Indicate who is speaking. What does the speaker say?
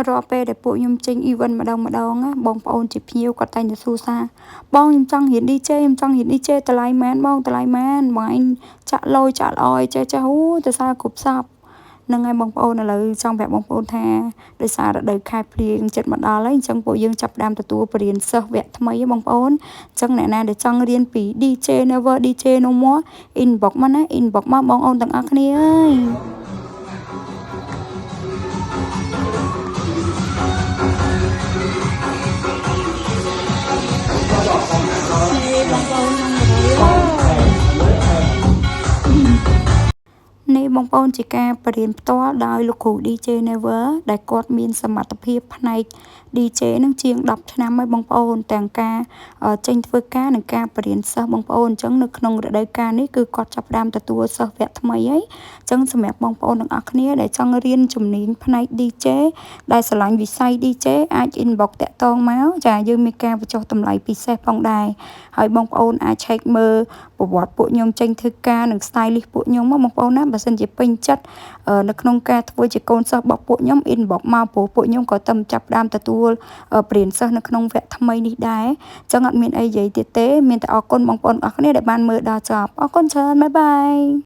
Speaker 1: រាល់ពេលដែលពួកខ្ញុំចេញ event ម្ដងណាបងប្អូនជាភ្ញៀវគាត់តែងតែសួរថាបងខ្ញុំចង់រៀន DJ ខ្ញុំចង់រៀន DJ តម្លៃម៉ានបងតម្លៃម៉ានបងឯងចាក់លុយចាក់ល្អយចេះអូទៅសារគ្រប់សពហ្នឹងហើយបងប្អូនឥឡូវចង់ប្រាប់បងប្អូនថាដោយសាររដូវខែភ្លៀងចិត្តមកដល់ហើយអញ្ចឹងពួកយើងចាប់ផ្ដើមទទួលបរិញ្ញាសិស្សវគ្គថ្មីបងប្អូនអញ្ចឹងអ្នកណាដែលចង់រៀនពី DJ Never DJ No More inbox មកណា inbox មកបងប្អូនទាំងអស់គ្នាអើយនេះបងប្អូនជាការបរៀនផ្ទាល់ដោយលោកគ្រូ DJ Never ដែលគាត់មានសមត្ថភាពផ្នែក DJ នឹងជាង10ឆ្នាំហើយបងប្អូនទាំងការចេញធ្វើការនិងការបរៀនសិស្សបងប្អូនអញ្ចឹងនៅក្នុងរដូវកាលនេះគឺគាត់ចាប់ផ្ដើមទទួលសិស្សវគ្គថ្មីហើយអញ្ចឹងសម្រាប់បងប្អូនទាំងអស់គ្នាដែលចង់រៀនជំនាញផ្នែក DJ ដែលស្រឡាញ់វិស័យ DJ អាច inbox តាក់ទងមកចាយើងមានការបញ្ចុះតម្លៃពិសេសផងដែរហើយបងប្អូនអាចឆែកមើលប្រវត្តិពួកខ្ញុំចេញធ្វើការនិង stylist ពួកខ្ញុំមកបងប្អូនណាបើសិនជាពេញចិត្តនៅក្នុងការធ្វើជាកូនសិស្សរបស់ពួកខ្ញុំ inbox មកព្រោះពួកខ្ញុំក៏តែចាប់ផ្ដើមទទួលបរិញ្ញាសិស្សនៅក្នុងវគ្គថ្មីនេះដែរអញ្ចឹងអត់មានអីនិយាយទៀតទេមានតែអរគុណបងប្អូនអរគ្នាដែលបានមើលដល់ចប់អរគុណច្រើនបាយបាយ